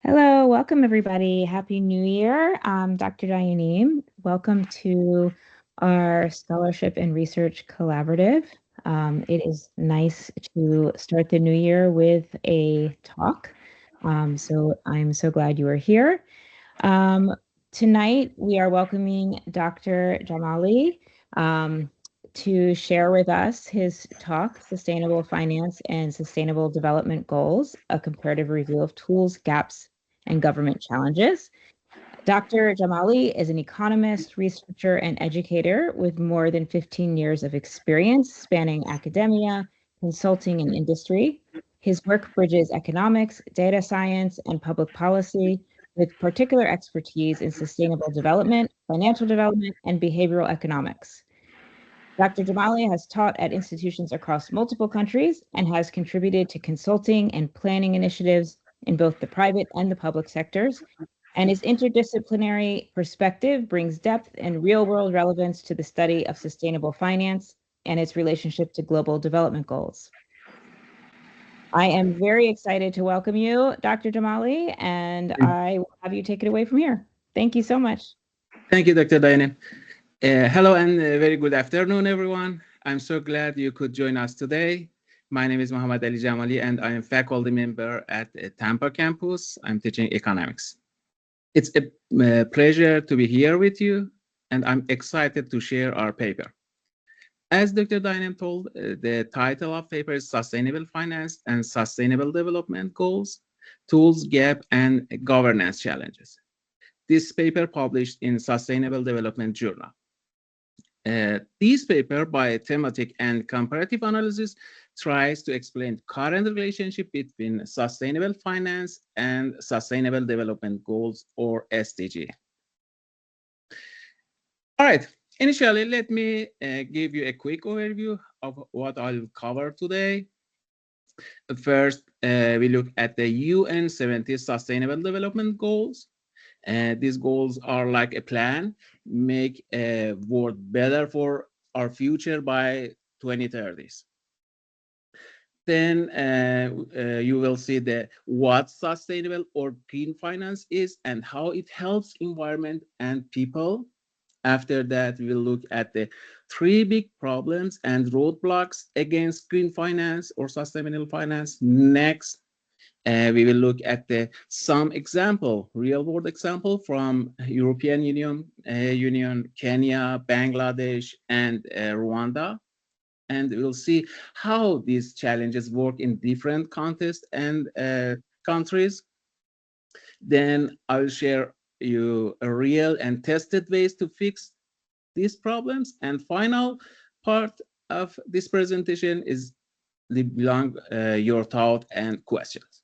Hello, welcome everybody. Happy New Year. I'm Dr. Diane. Welcome to our Scholarship and Research Collaborative. It is nice to start the new year with a talk. So I'm so glad you are here. Um, Tonight, we are welcoming Dr. Jamali to share with us his talk, Sustainable Finance and Sustainable Development Goals, a comparative review of tools, gaps, and government challenges. Dr. Jamali is an economist, researcher, and educator with more than 15 years of experience spanning academia, consulting, and industry. His work bridges economics, data science, and public policy with particular expertise in sustainable development, financial development, and behavioral economics. Dr. Jamali has taught at institutions across multiple countries and has contributed to consulting and planning initiatives in both the private and the public sectors, and his interdisciplinary perspective brings depth and real-world relevance to the study of sustainable finance and its relationship to global development goals. I am very excited to welcome you, Dr. Jamali, and I will have you take it away from here. Thank you so much. Thank you, Dr. Diane. Hello and very good afternoon, everyone. I'm so glad you could join us today. My name is Mohammad Ali Jamali, and I am faculty member at Tampa campus. I'm teaching economics. It's a pleasure to be here with you, and I'm excited to share our paper. As Dr. Diane told, the title of paper is Sustainable Finance and Sustainable Development Goals, Tools, Gap, and Governance Challenges. This paper published in Sustainable Development Journal. This paper, by thematic and comparative analysis, tries to explain current relationship between sustainable finance and sustainable development goals, or SDG. All right, initially, let me give you a quick overview of what I'll cover today. First, we look at the UN 70 Sustainable Development Goals. These goals are like a plan, make a world better for our future by 2030s. Then you will see what sustainable or green finance is and how it helps environment and people. After that, we will look at the three big problems and roadblocks against green finance or sustainable finance. Next, we will look at some example, real-world example from European Union, Kenya, Bangladesh, and Rwanda. And we'll see how these challenges work in different contexts and countries. Then I'll share you a real and tested ways to fix these problems. And final part of this presentation is your thought and questions.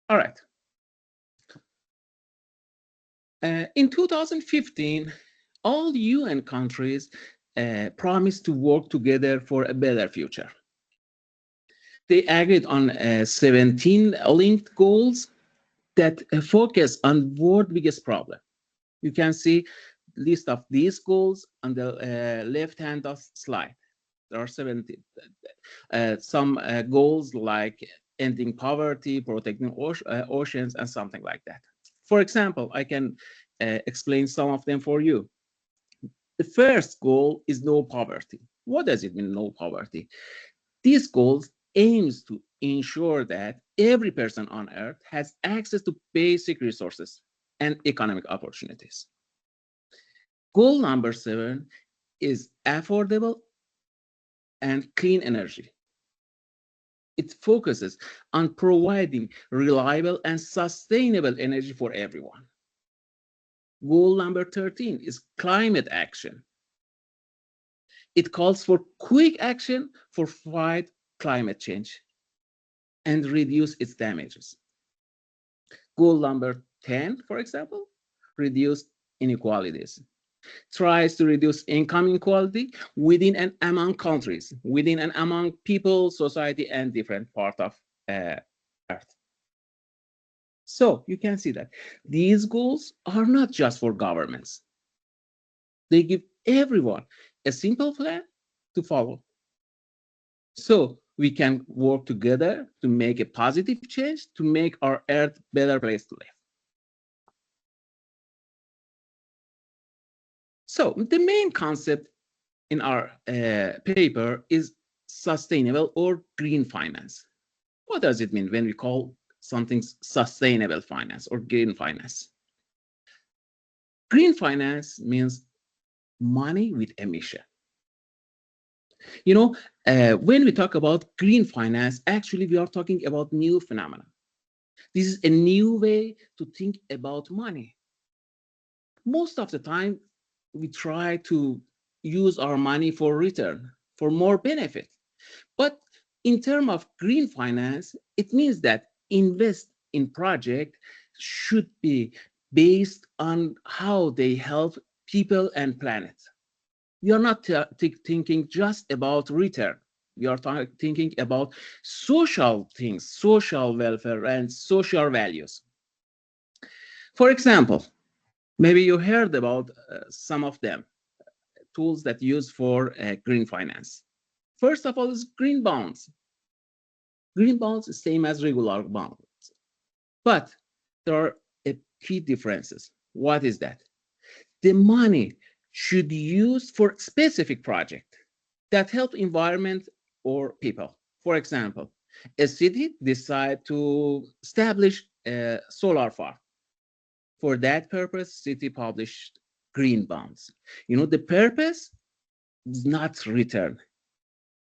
All right. In 2015, all UN countries promised to work together for a better future. They agreed on 17 linked goals that focus on world's biggest problem. You can see list of these goals on the left hand of slide. There are 17. Some goals like ending poverty, protecting oceans, and something like that. For example, I can explain some of them for you. The first goal is no poverty. What does it mean, no poverty? This goal aims to ensure that every person on Earth has access to basic resources and economic opportunities. Goal number 7 is affordable and clean energy. It focuses on providing reliable and sustainable energy for everyone. Goal number 13 is climate action. It calls for quick action for fight climate change and reduce its damages. Goal number 10, for example, reduce inequalities. Tries to reduce income inequality within and among countries, within and among people, society, and different parts of Earth. So you can see that these goals are not just for governments. They give everyone a simple plan to follow. So we can work together to make a positive change, to make our Earth a better place to live. So the main concept in our paper is sustainable or green finance. What does it mean when we call something sustainable finance or green finance? Green finance means money with emission. You know, when we talk about green finance, actually we are talking about new phenomena. This is a new way to think about money. Most of the time, we try to use our money for return, for more benefit. But in terms of green finance, it means that invest in project should be based on how they help people and planet. We are not thinking just about return. We are thinking about social things, social welfare, and social values. For example, maybe you heard about some of them, tools that use for green finance. First of all is green bonds. Green bonds is same as regular bonds, but there are key differences. What is that? The money should be used for specific project that help environment or people. For example, a city decide to establish a solar farm. For that purpose, city published green bonds. You know, the purpose is not return,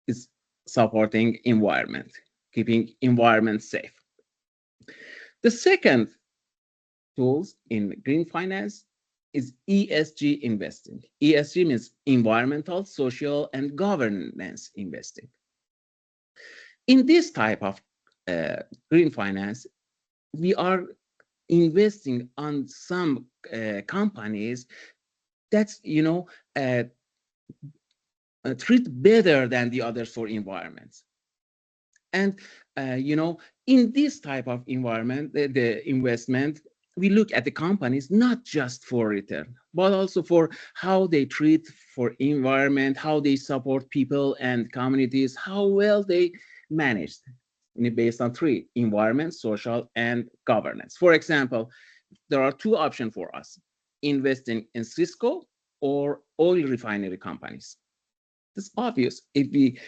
it's supporting environment, keeping environment safe. The second tools in green finance is ESG investing. ESG means environmental, social, and governance investing. In this type of green finance, we are investing on some companies that's treat better than the others for environments. And in this type of environment, the investment, we look at the companies not just for return, but also for how they treat for environment, how they support people and communities, how well they manage, based on three: environment, social, and governance. For example, there are two options for us: investing in Cisco or oil refinery companies. It's obvious. If we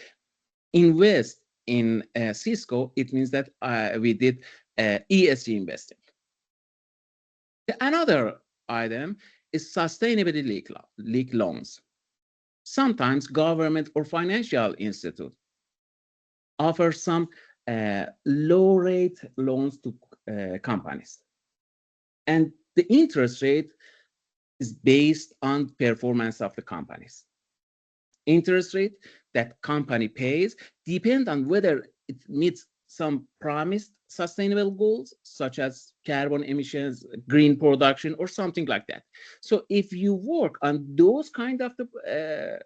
invest in Cisco, it means that we did ESG investing. Another item is sustainability linked loans. Sometimes government or financial institute offer some low rate loans to companies. And the interest rate is based on performance of the companies. Interest rate that company pays depend on whether it meets some promised sustainable goals, such as carbon emissions, green production, or something like that. So if you work on those kind of the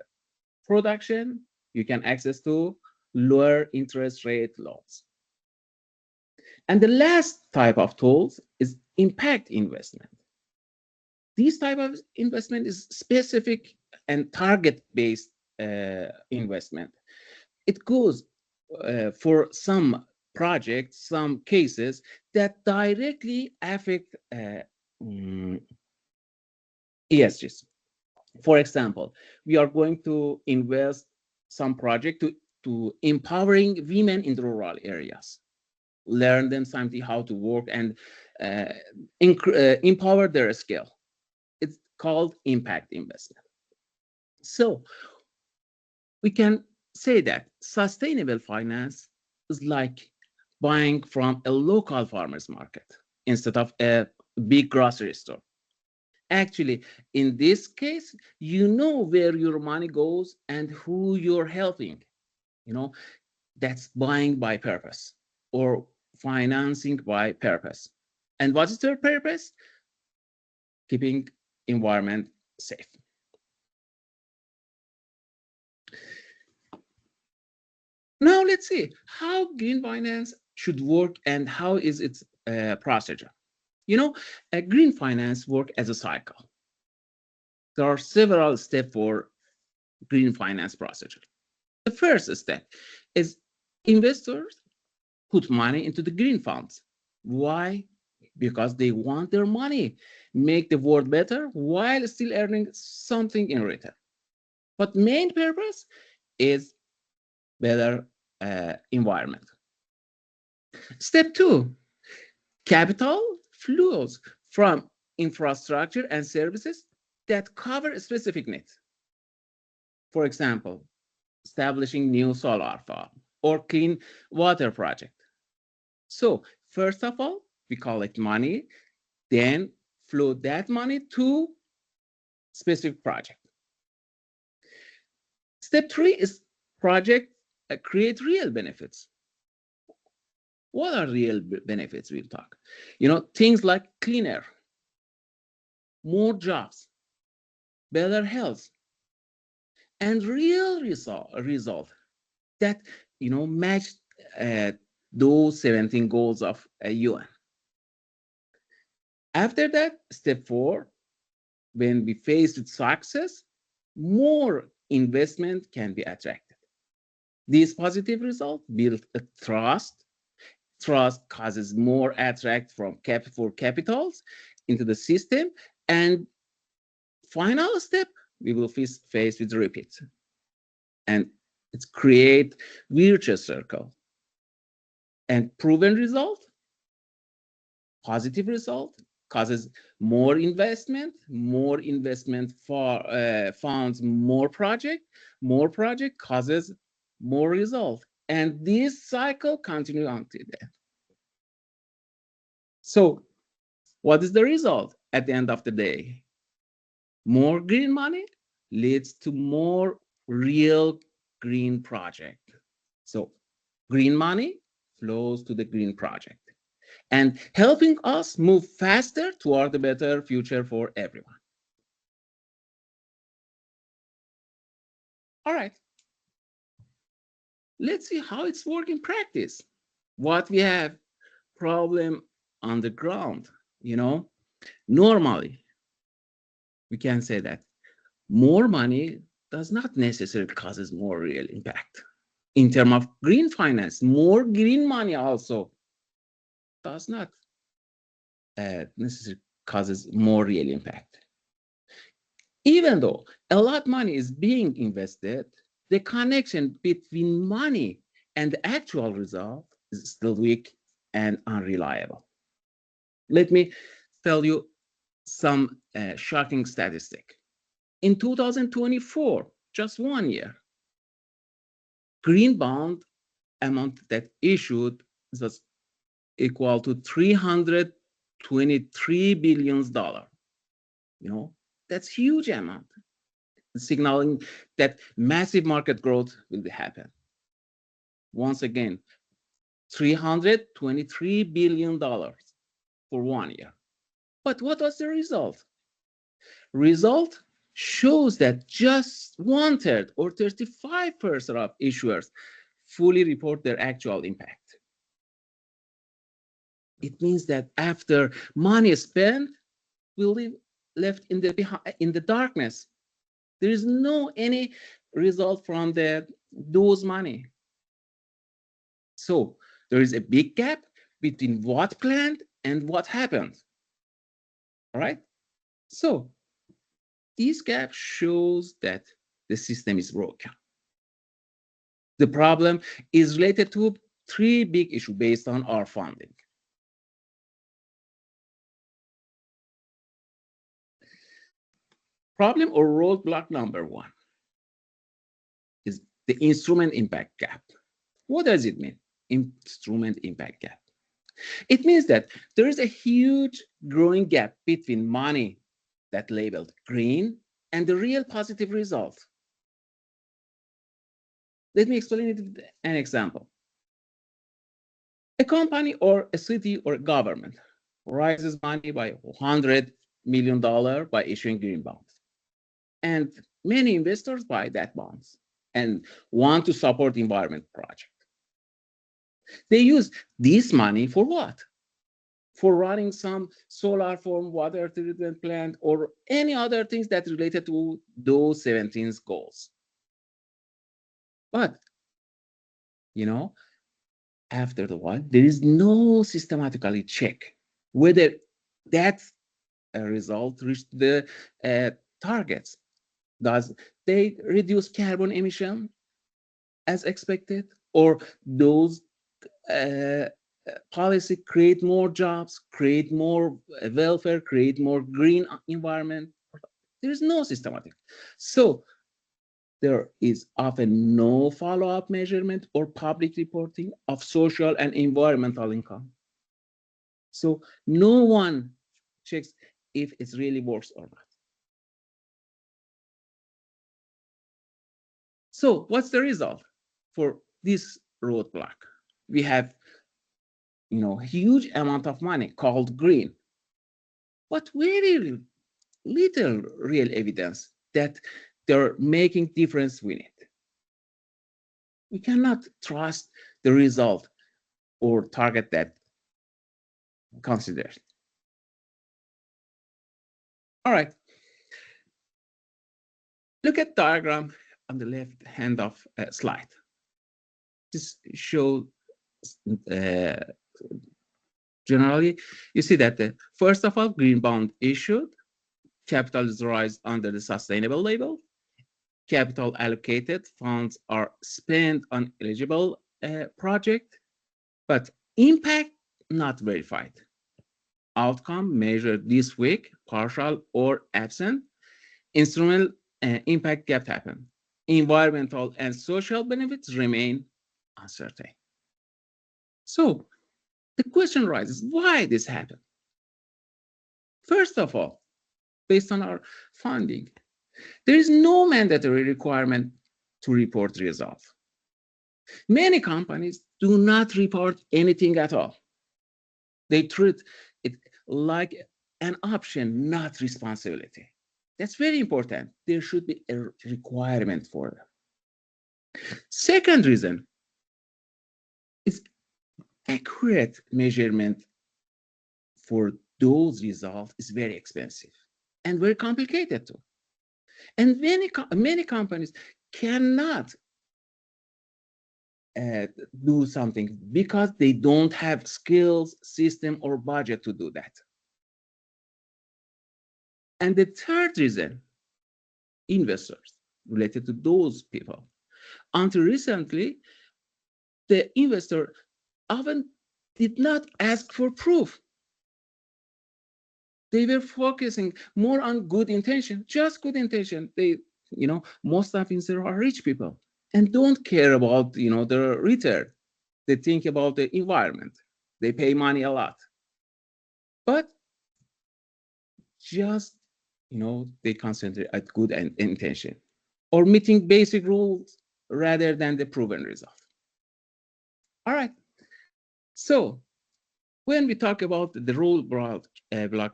production, you can access to lower interest rate loans. And the last type of tools is impact investment. This type of investment is specific and target-based investment. It goes for some projects, some cases that directly affect ESGs. For example, we are going to invest some project to empowering women in the rural areas, learn them something how to work and empower their skill. It's called impact investment. So we can say that sustainable finance is like buying from a local farmer's market instead of a big grocery store. Actually, in this case, you know where your money goes and who you're helping. That's buying by purpose or financing by purpose. And what is their purpose? Keeping environment safe. Now let's see how green finance should work and how is its procedure. A green finance work as a cycle. There are several steps for green finance procedure. The first step is Investors put money into the green funds. Why? Because they want their money make the world better while still earning something in return. But main purpose is better environment. Step two, capital flows from infrastructure and services that cover specific needs. For example, establishing new solar farm or clean water project. So first of all, we collect money, then flow that money to specific project. Step three is project create real benefits. What are real benefits? We'll talk. Things like cleaner, more jobs, better health, and real result that match uh, those 17 goals of UN. After that, step four, when we face with success, more investment can be attracted. These positive results build a trust. Trust causes more attract for capitals into the system, and final step, we will face with repeat, and it's create virtuous circle. And proven result, positive result causes more investment for funds more project causes more result, and this cycle continues until then. So what is the result at the end of the day? More green money leads to more real green project. So green money flows to the green project and helping us move faster toward a better future for everyone. All right, let's see how it's work in practice. What we have problem on the ground, normally we can say that more money does not necessarily causes more real impact. In terms of green finance, more green money also does not necessarily causes more real impact. Even though a lot of money is being invested, the connection between money and the actual result is still weak and unreliable. Let me tell you some shocking statistic. In 2024, just 1 year, green bond amount that issued was equal to $323 billion. That's huge amount, signaling that massive market growth will happen. Once again, $323 billion for 1 year. But what was the result? Result shows that just 1/3 or 35% of issuers fully report their actual impact. It means that after money spent, we'll live left in the darkness. There is no any result from those money. So there is a big gap between what planned and what happened. All right. So this gap shows that the system is broken. The problem is related to three big issues based on our funding. Problem or roadblock number one is the instrument impact gap. What does it mean? Instrument impact gap. It means that there is a huge growing gap between money that labeled green and the real positive result. Let me explain it with an example. A company or a city or a government raises money by $100 million by issuing green bonds. And many investors buy that bonds and want to support the environment project. They use this money for what? For running some solar farm, water treatment plant, or any other things that related to those 17 goals. But, after the while, there is no systematically check whether that result reached the targets. Does they reduce carbon emission as expected, or those uh, policy create more jobs, create more welfare, create more green environment? There is no systematic. So there is often no follow-up measurement or public reporting of social and environmental income. So no one checks if it really works or not. So what's the result for this roadblock? We have, huge amount of money called green, but very little real evidence that they're making difference with it. We cannot trust the result or target that considered. All right, look at diagram on the left hand of slide. This shows generally, you see that first of all, green bond issued, capital is raised under the sustainable label, capital allocated, funds are spent on eligible project, but impact not verified. Outcome measured this week, partial or absent. Instrumental impact gap happen. Environmental and social benefits remain uncertain. So the question arises, why this happened? First of all, based on our finding, there is no mandatory requirement to report results. Many companies do not report anything at all. They treat it like an option, not responsibility. That's very important. There should be a requirement for them. Second reason is accurate measurement for those results is very expensive and very complicated too. And many companies cannot do something because they don't have skills, system, or budget to do that. And the third reason, investors related to those people. Until recently, the investor often did not ask for proof. They were focusing more on good intention, just good intention. They, most of investors are rich people and don't care about, the return. They think about the environment. They pay money a lot. But just, they concentrate at good intention or meeting basic rules rather than the proven result. All right. So when we talk about the rule block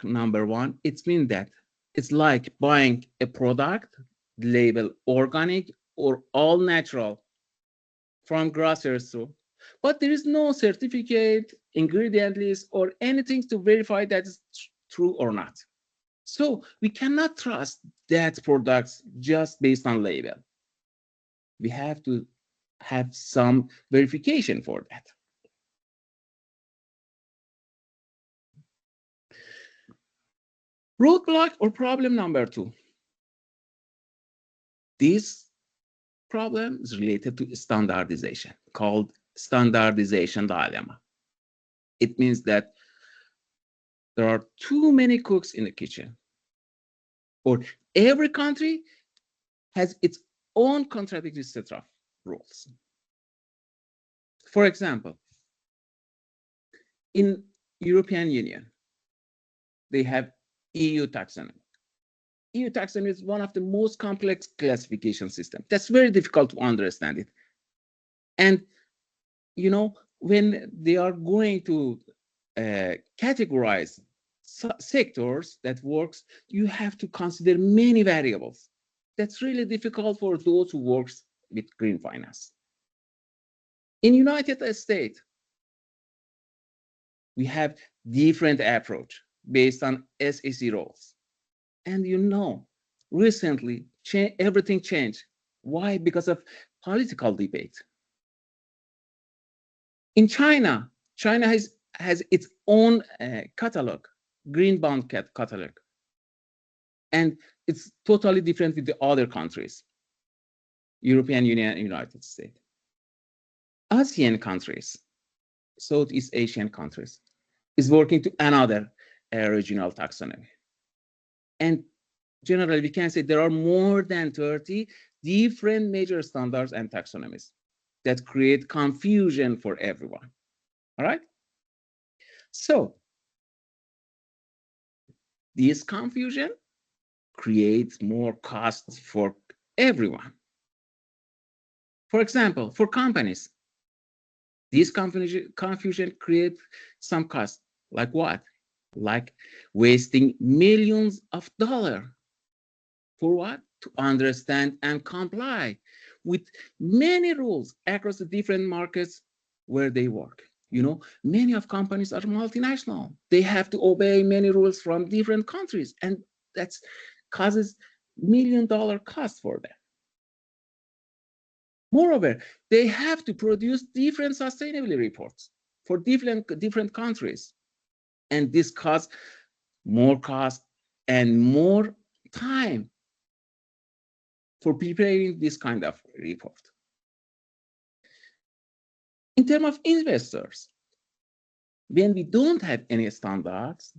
number one, it means that it's like buying a product labeled organic or all natural from grocery store, but there is no certificate, ingredient list, or anything to verify that it's true or not. So we cannot trust that products just based on label. We have to have some verification for that. Roadblock or problem number two. This problem is related to standardization, called standardization dilemma. It means that there are too many cooks in the kitchen, or every country has its own contradictory set of rules. For example, in European Union, they have EU taxonomy. EU taxonomy is one of the most complex classification systems. That's very difficult to understand it. And, when they are going to categorize sectors that works, you have to consider many variables. That's really difficult for those who works with green finance. In United States, we have different approach based on SEC rules. And recently everything changed. Why? Because of political debate. In China, China has its own catalog, green bond catalog, and it's totally different with the other countries, European Union and United States. ASEAN countries, Southeast Asian countries, is working to another regional taxonomy. And generally, we can say there are more than 30 different major standards and taxonomies that create confusion for everyone. All right? So this confusion creates more costs for everyone. For example, for companies, this confusion creates some costs. Like what? Like wasting millions of dollars for what? To understand and comply with many rules across the different markets where they work. You know, many of companies are multinational. They have to obey many rules from different countries, and that causes $1 million cost for them. Moreover, they have to produce different sustainability reports for different countries, and this causes more cost and more time for preparing this kind of report. In terms of investors, when we don't have any standards,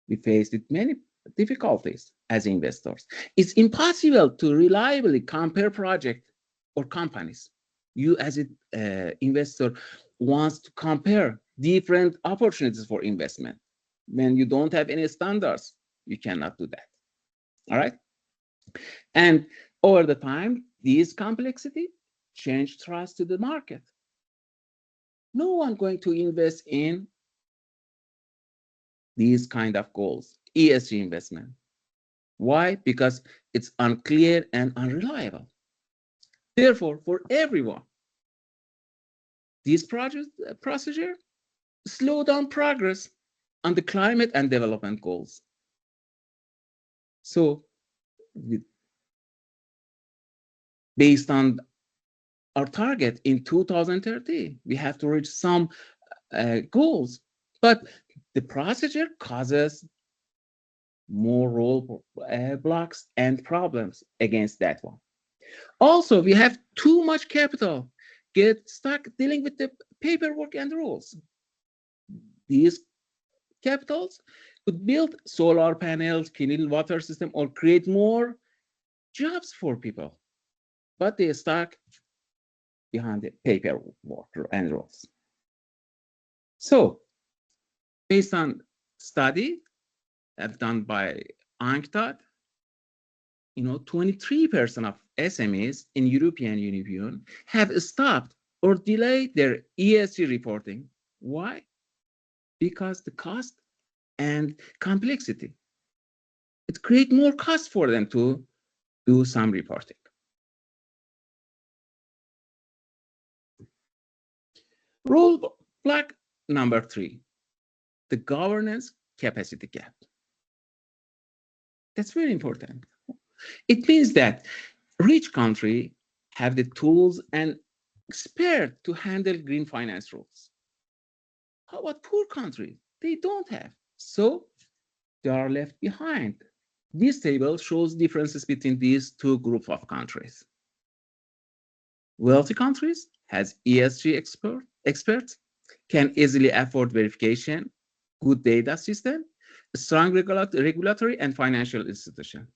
we face with many difficulties as investors. It's impossible to reliably compare projects or companies. You as an investor wants to compare different opportunities for investment. When you don't have any standards, you cannot do that. All right? And over the time, this complexity changed trust to the market. No one going to invest in these kind of goals, ESG investment. Why? Because it's unclear and unreliable. Therefore, for everyone, this procedure slow down progress on the climate and development goals. So, based on our target in 2030, we have to reach some goals, but the procedure causes more roadblocks and problems against that one. Also, we have too much capital, get stuck dealing with the paperwork and rules. These capitals could build solar panels, clean water system, or create more jobs for people, but they are stuck behind the paperwork and rules. So, based on study done by UNCTAD, 23% of SMEs in European Union have stopped or delayed their ESG reporting. Why? Because the cost and complexity. It creates more cost for them to do some reporting. Roadblock number 3, the governance capacity gap. That's very important. It means that rich countries have the tools and expert to handle green finance rules. How about poor countries? They don't have. So they are left behind. This table shows differences between these two groups of countries. Wealthy countries has ESG experts, can easily afford verification, good data system, strong regulatory and financial institution.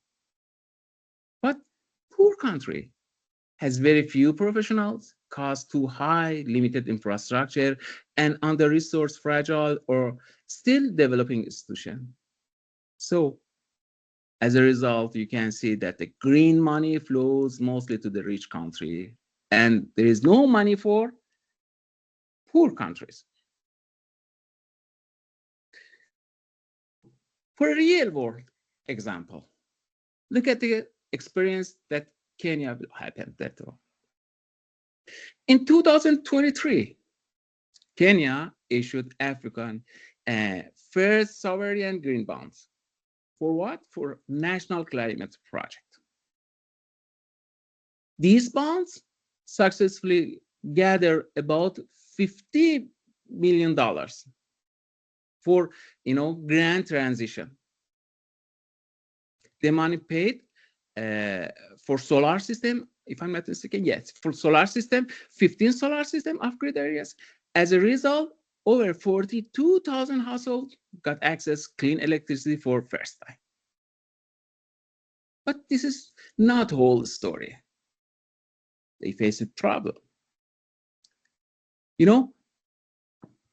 But poor country has very few professionals, cost too high, limited infrastructure, and under-resourced, fragile, or still developing institution. So as a result, you can see that the green money flows mostly to the rich country, and there is no money for poor countries. For a real world example, look at the experience that Kenya happened that. In 2023, Kenya issued African first sovereign green bonds. For what? For national climate project. These bonds successfully gather about $50 million for, grand transition. The money paid for solar system, if I'm not mistaken, yes, for solar system, 15 solar system off-grid areas. As a result, over 42,000 households got access clean electricity for first time. But this is not whole story. They face a problem.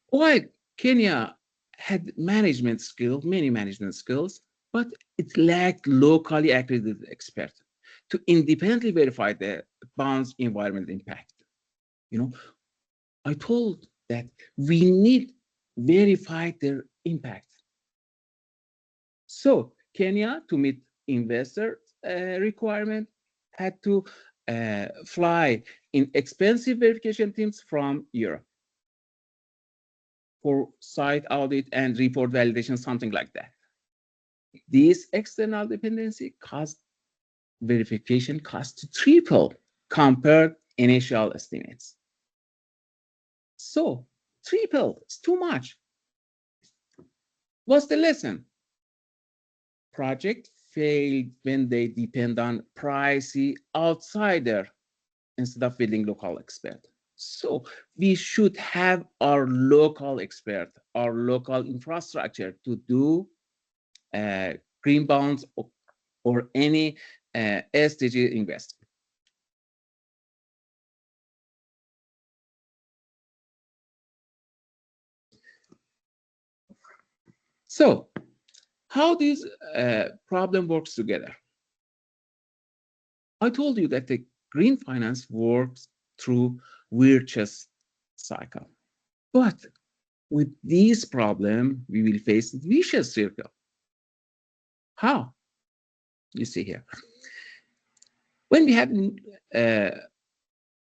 While Kenya had management skills, many management skills, but it lacked locally accredited experts to independently verify the bonds environment impact. I told that we need verify their impact. So Kenya, to meet investor requirement, had to fly in expensive verification teams from Europe for site audit and report validation, something like that. This external dependency caused verification cost to triple compared initial estimates. So triple is too much. What's the lesson? Project failed when they depend on pricey outsider instead of building local expert. So we should have our local expert, our local infrastructure to do green bonds or any SDG investment. So how this problem works together? I told you that the green finance works through virtuous cycle. But with this problem, we will face vicious circle. How? You see here. When we have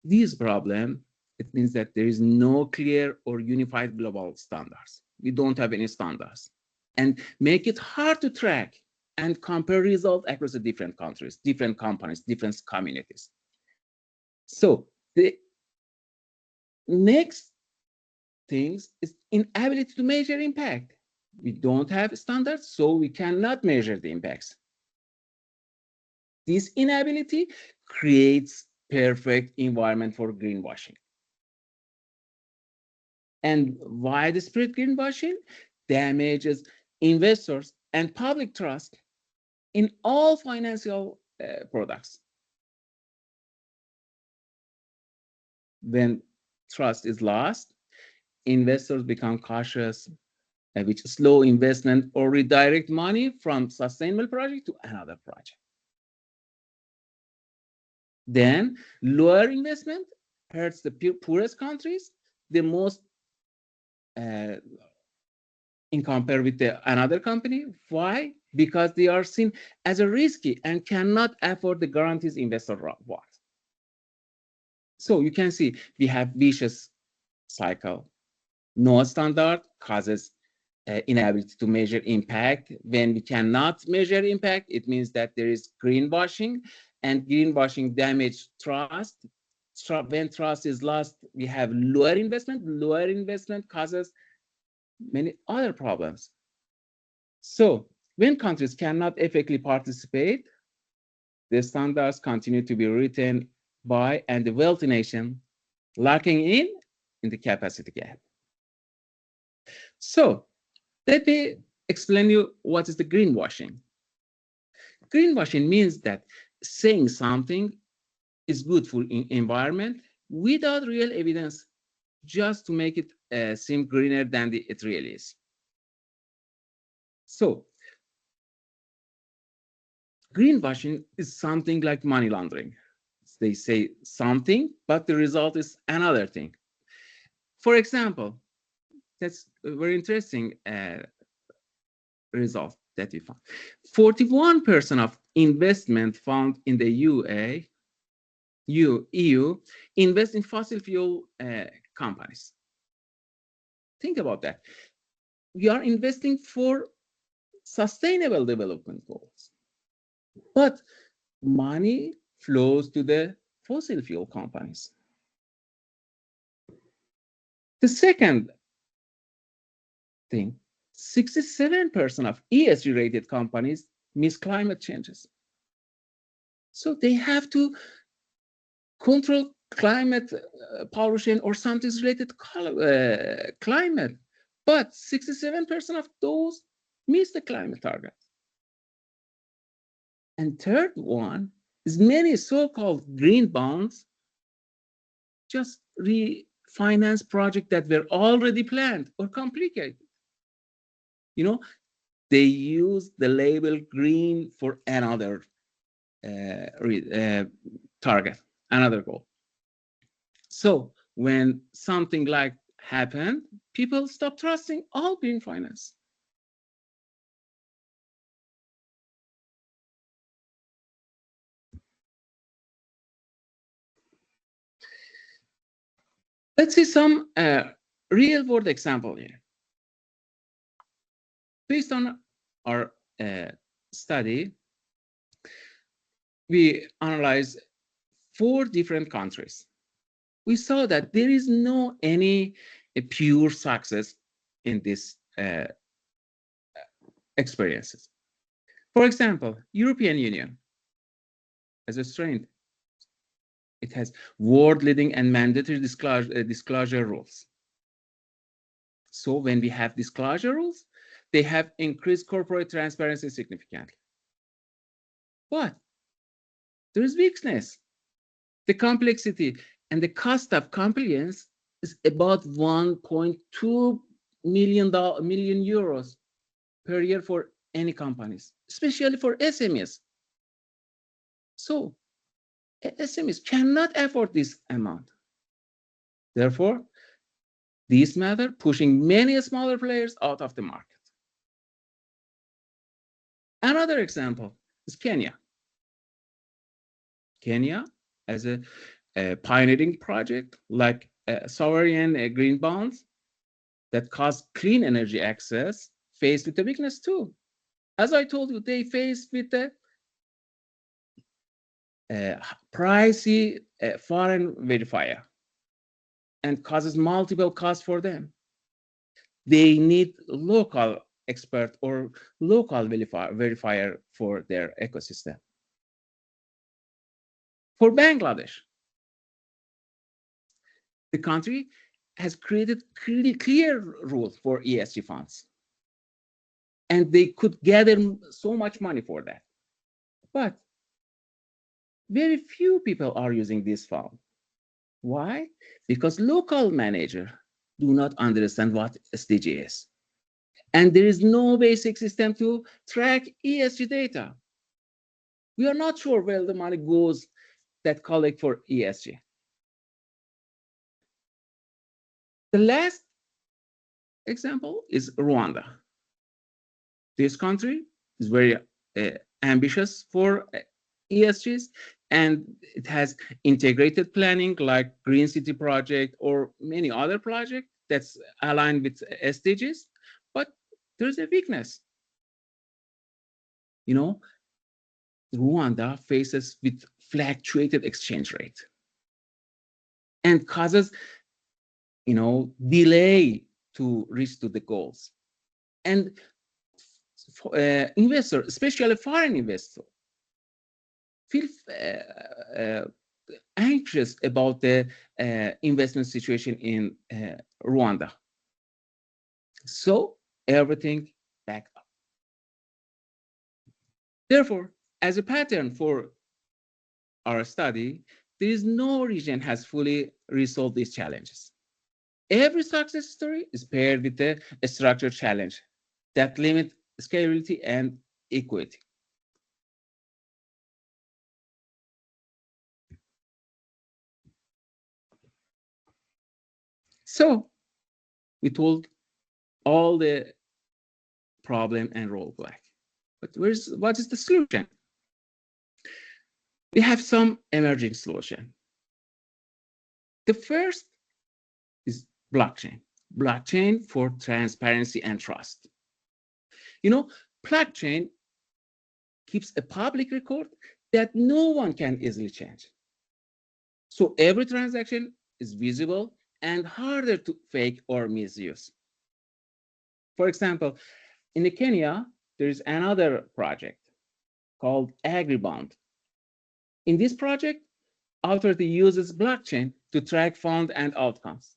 this problem, it means that there is no clear or unified global standards. We don't have any standards, and make it hard to track and compare results across the different countries, different companies, different communities. So the next things is inability to measure impact. We don't have standards, so we cannot measure the impacts. This inability creates perfect environment for greenwashing. And widespread greenwashing damages investors and public trust in all financial products. When trust is lost, investors become cautious, which slow investment or redirect money from sustainable project to another project. Then lower investment hurts the poorest countries the most in compare with another company. Why? Because they are seen as a risky and cannot afford the guarantees investor want. So you can see we have vicious cycle. No standard causes inability to measure impact. When we cannot measure impact, it means that there is greenwashing, and greenwashing damages trust. When trust is lost, we have lower investment. Lower investment causes many other problems. So when countries cannot effectively participate, the standards continue to be written by and the wealthy nation locking in the capacity gap. So let me explain you what is the greenwashing. Greenwashing means that saying something is good for environment without real evidence, just to make it seem greener than it really is. So greenwashing is something like money laundering. They say something, but the result is another thing. For example, that's a very interesting result that we found. 41% of investment found in the EU invest in fossil fuel companies. Think about that. We are investing for sustainable development goals, but money flows to the fossil fuel companies. The second thing, 67% of ESG rated companies miss climate changes. So they have to control climate pollution or something related to climate. But 67% of those miss the climate target. And third one is many so-called green bonds just refinance projects that were already planned or complicated. You know, they use the label green for another target, another goal. So when something like happened, people stop trusting all green finance. Let's see some real world example here. Based on our study, we analyzed 4 different countries. We saw that there is no any pure success in these experiences. For example, European Union as a strength, it has world-leading and mandatory disclosure rules. So when we have disclosure rules, they have increased corporate transparency significantly. But there is weakness. The complexity and the cost of compliance is about 1.2 million euros per year for any companies, especially for SMEs. So SMEs cannot afford this amount. Therefore, this matter pushing many smaller players out of the market. Another example is Kenya. Kenya, as a pioneering project like sovereign green bonds that cause clean energy access, faced with the weakness too. As I told you, they faced with the pricey foreign verifier and causes multiple costs for them. They need local expert or local verifier for their ecosystem. For Bangladesh, the country has created clear rules for ESG funds. And they could gather so much money for that. But very few people are using this fund. Why? Because local managers do not understand what SDG is. And there is no basic system to track ESG data. We are not sure where the money goes that collect for ESG. The last example is Rwanda. This country is very ambitious for ESGs, and it has integrated planning like Green City Project or many other projects that's aligned with SDGs, but there's a weakness. You know, Rwanda faces with fluctuated exchange rate and causes, delay to reach to the goals. And investor, especially foreign investor, feel anxious about the investment situation in Rwanda. So everything back up. Therefore, as a pattern for our study, there is no region has fully resolved these challenges. Every success story is paired with a structured challenge that limit scalability and equity. So we told all the problem and rollback, but what is the solution? We have some emerging solution. The first is blockchain for transparency and trust. Blockchain keeps a public record that no one can easily change. So every transaction is visible and harder to fake or misuse. For example, in Kenya, there is another project called AgriBond. In this project, authority uses blockchain to track fund and outcomes.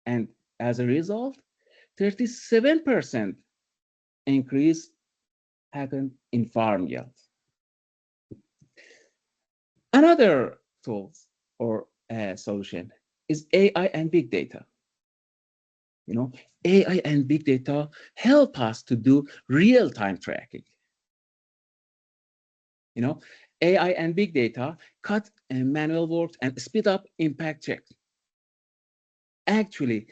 And as a result, 37% increase happened in farm yield. Another tool or solution is AI and big data. You know, AI and big data help us to do real-time tracking. You know, AI and big data cut manual work and speed up impact checks. Actually,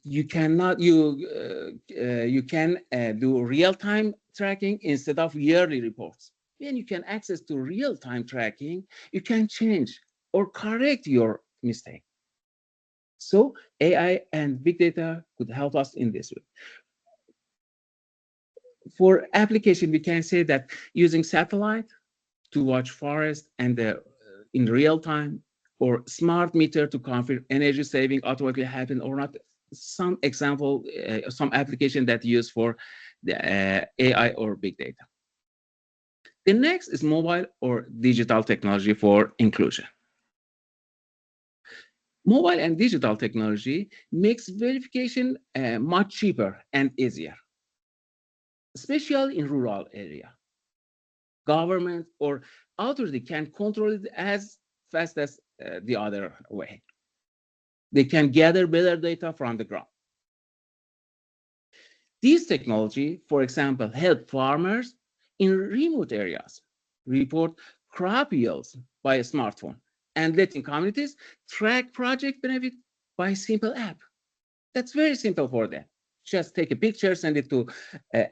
you cannot you can do real-time tracking instead of yearly reports. When you can access to real-time tracking, you can change or correct your mistake. So AI and big data could help us in this way. For application, we can say that using satellite to watch forest and in real time, or smart meter to confirm energy saving automatically happen or not. Some example, some application that use for the AI or big data. The next is mobile or digital technology for inclusion. Mobile and digital technology makes verification much cheaper and easier, especially in rural area. Government or authority can control it as fast as the other way. They can gather better data from the ground. These technology, for example, help farmers in remote areas report crop yields by a smartphone and letting communities track project benefit by a simple app. That's very simple for them. Just take a picture, send it to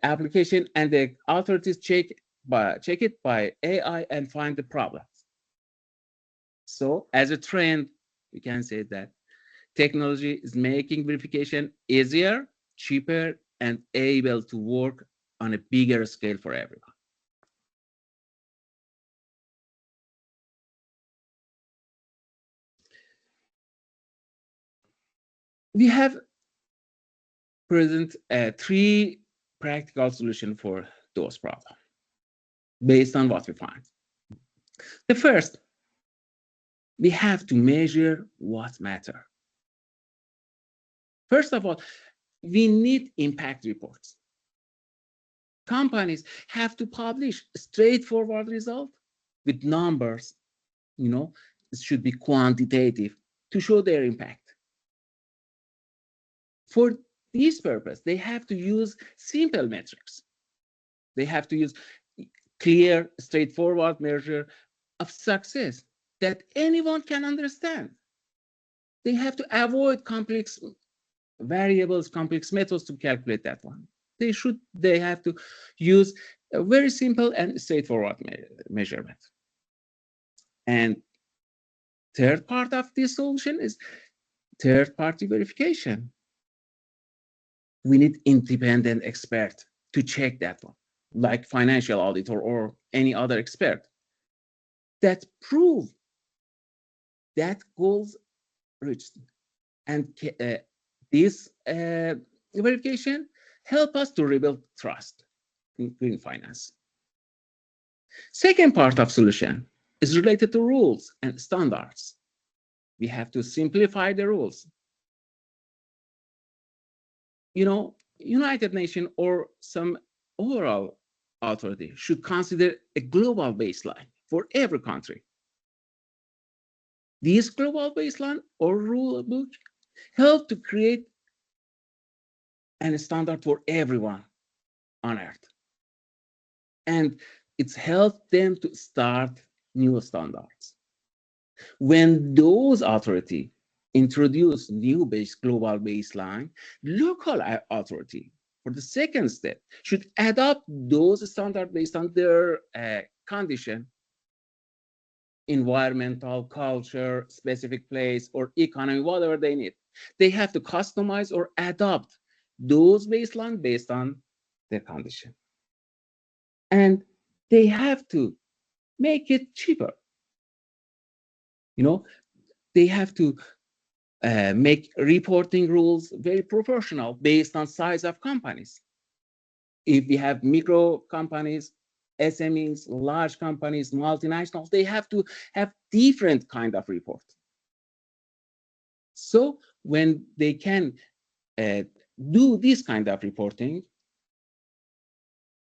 application, and the authorities check it by AI and find the problems. So as a trend, we can say that technology is making verification easier, cheaper, and able to work on a bigger scale for everyone. We have present three practical solutions for those problems based on what we find. The first, we have to measure what matters. First of all, we need impact reports. Companies have to publish straightforward results with numbers. It should be quantitative to show their impact. For this purpose, they have to use simple metrics. They have to use clear, straightforward measure of success that anyone can understand. They have to avoid complex variables, complex methods to calculate that one. They have to use a very simple and straightforward measurement. And third part of this solution is third-party verification. We need independent expert to check that one, like financial auditor or any other expert that prove that goals reached. And this verification help us to rebuild trust in green finance. Second part of solution is related to rules and standards. We have to simplify the rules. United Nations or some overall authority should consider a global baseline for every country. This global baseline or rule book help to create a standard for everyone on Earth. And it's helped them to start new standards. When those authorities introduce new global baseline, local authority for the second step should adopt those standards based on their condition, environmental, culture, specific place, or economy, whatever they need. They have to customize or adopt those baseline based on their condition. And they have to make it cheaper. They have to make reporting rules very proportional based on size of companies. If we have micro companies, SMEs, large companies, multinationals, they have to have different kind of report. So when they can do this kind of reporting,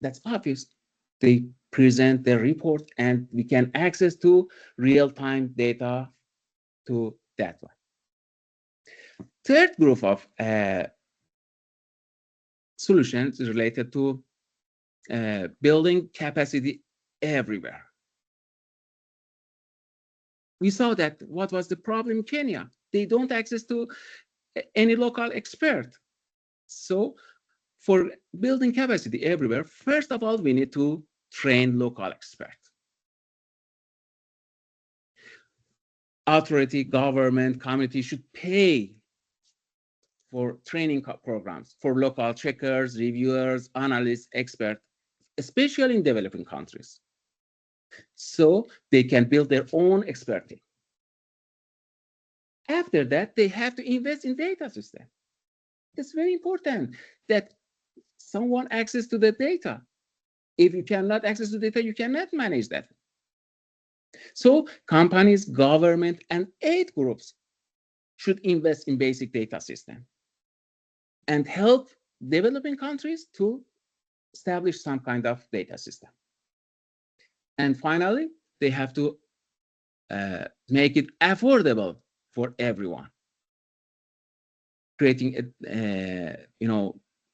that's obvious. They present their report and we can access to real-time data to that one. Third group of solutions is related to building capacity everywhere. We saw that what was the problem in Kenya? They don't access to any local expert. So for building capacity everywhere, first of all, we need to train local experts. Authority, government, community should pay for training programs for local checkers, reviewers, analysts, experts, especially in developing countries. So they can build their own expertise. After that, they have to invest in data system. It's very important that someone access to the data. If you cannot access the data, you cannot manage that. So companies, government, and aid groups should invest in basic data system and help developing countries to establish some kind of data system. And finally, they have to make it affordable for everyone. Creating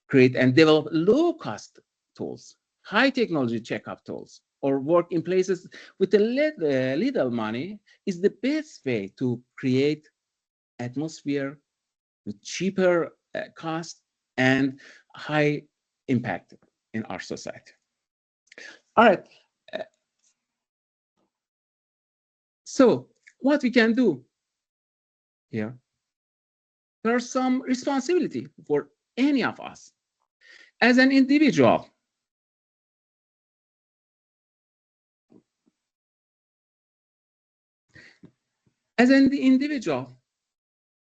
create and develop low-cost tools, high technology checkup tools, or work in places with a little money is the best way to create atmosphere with cheaper cost and high impact in our society. All right. So what we can do here, there are some responsibility for any of us as an individual. As an individual,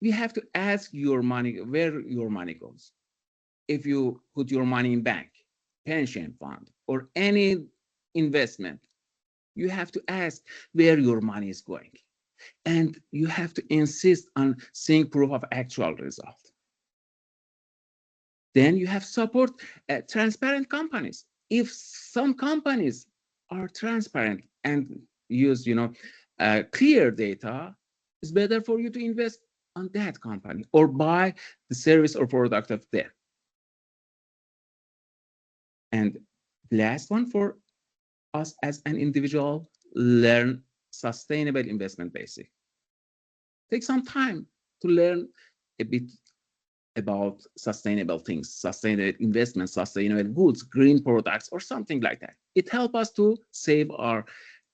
we have to ask your money where your money goes. If you put your money in bank, pension fund, or any investment, you have to ask where your money is going. And you have to insist on seeing proof of actual result. Then you have support transparent companies. If some companies are transparent and use clear data, it's better for you to invest on that company or buy the service or product of them. And last one for us as an individual, learn sustainable investment basic. Take some time to learn a bit about sustainable things, sustainable investments, sustainable goods, green products, or something like that. It helps us to save our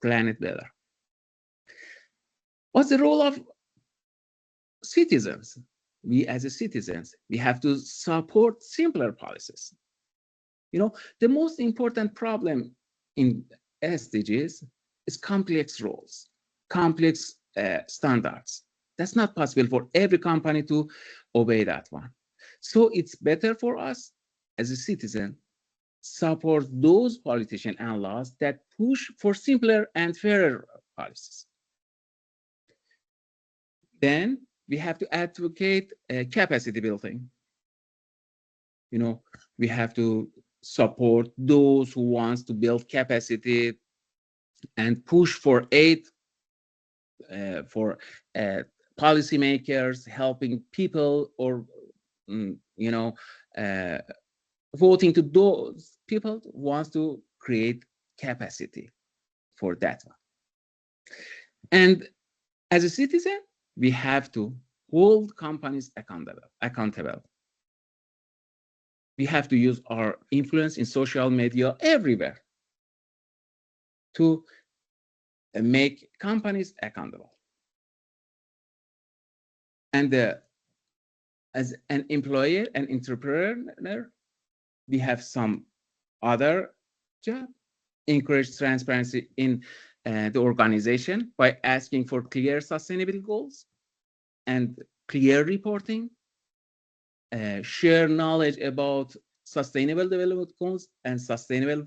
planet better. What's the role of citizens? We as citizens, we have to support simpler policies. The most important problem in SDGs is complex rules, complex standards. That's not possible for every company to obey that one. So it's better for us as a citizen support those politicians and laws that push for simpler and fairer policies. Then we have to advocate capacity building. We have to support those who want to build capacity and push for aid for policymakers, helping people, or voting to those people who want to create capacity for that one. And as a citizen, we have to hold companies accountable. We have to use our influence in social media everywhere to make companies accountable. And as an employer and entrepreneur, we have some other job. Encourage transparency in the organization by asking for clear sustainability goals and clear reporting, share knowledge about sustainable development goals and sustainable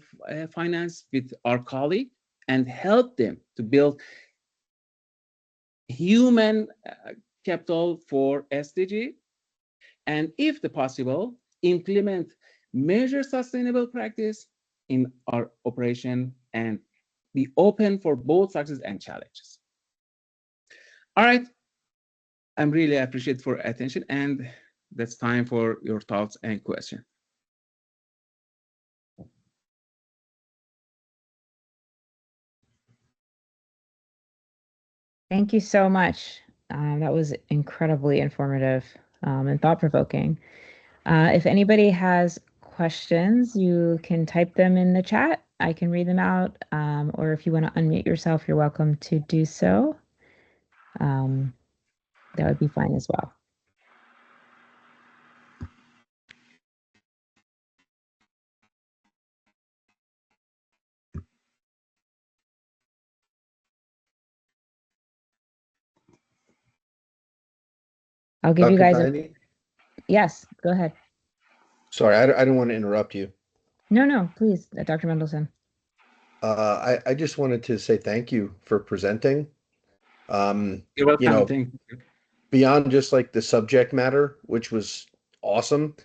finance with our colleague, and help them to build human capital for SDG, and if the possible, implement major sustainable practice in our operation and be open for both success and challenges. All right, I'm really appreciate for attention, and that's time for your thoughts and questions. Thank you so much. That was incredibly informative and thought-provoking. If anybody has questions, you can type them in the chat. I can read them out, or if you want to unmute yourself, you're welcome to do so. That would be fine as well. I'll give you guys a... Yes, go ahead. Sorry, I didn't want to interrupt you. No, please, Dr. Mendelsohn. I just wanted to say thank you for presenting. You're welcome. Thank you. Beyond just like the subject matter, which was awesome.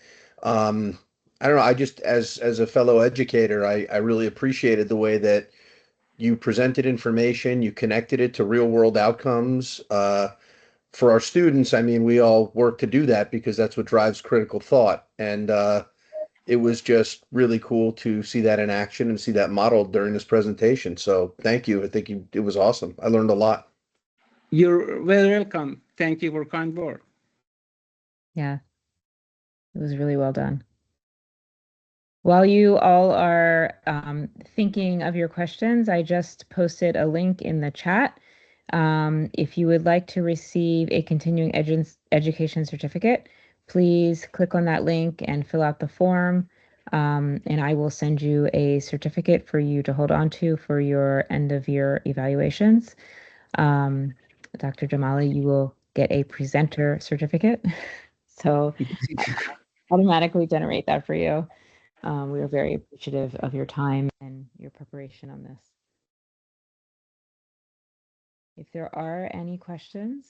I don't know. I just, as a fellow educator, I really appreciated the way that you presented information, you connected it to real world outcomes. For our students, I mean, we all work to do that because that's what drives critical thought. And it was just really cool to see that in action and see that modeled during this presentation. So thank you. I think it was awesome. I learned a lot. You're very welcome. Thank you for kind word. Yeah, it was really well done. While you all are thinking of your questions, I just posted a link in the chat. If you would like to receive a continuing education certificate, please click on that link and fill out the form, and I will send you a certificate for you to hold on to for your end-of-year evaluations. Dr. Jamali, you will get a presenter certificate. So I'll automatically generate that for you. We are very appreciative of your time and your preparation on this. If there are any questions,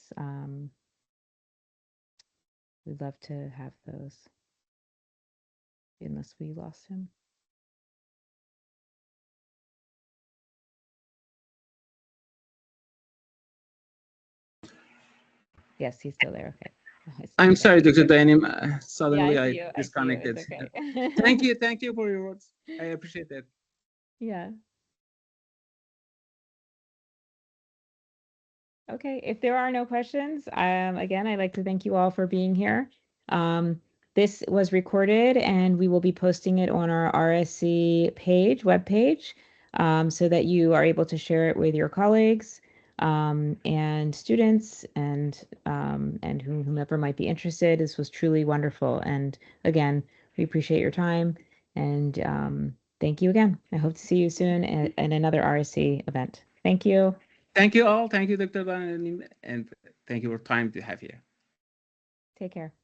we'd love to have those, unless we lost him. Yes, he's still there. Okay. I'm sorry, Dr. Dayanim. Suddenly yeah, I disconnected. Okay. Thank you for your words. I appreciate that. Yeah. Okay, if there are no questions, again, I'd like to thank you all for being here. This was recorded and we will be posting it on our RSC webpage, so that you are able to share it with your colleagues and students and whomever might be interested. This was truly wonderful. And again, we appreciate your time and thank you again. I hope to see you soon at another RSC event. Thank you. Thank you all. Thank you, Dr. Dayanim, and thank you for time to have here. Take care.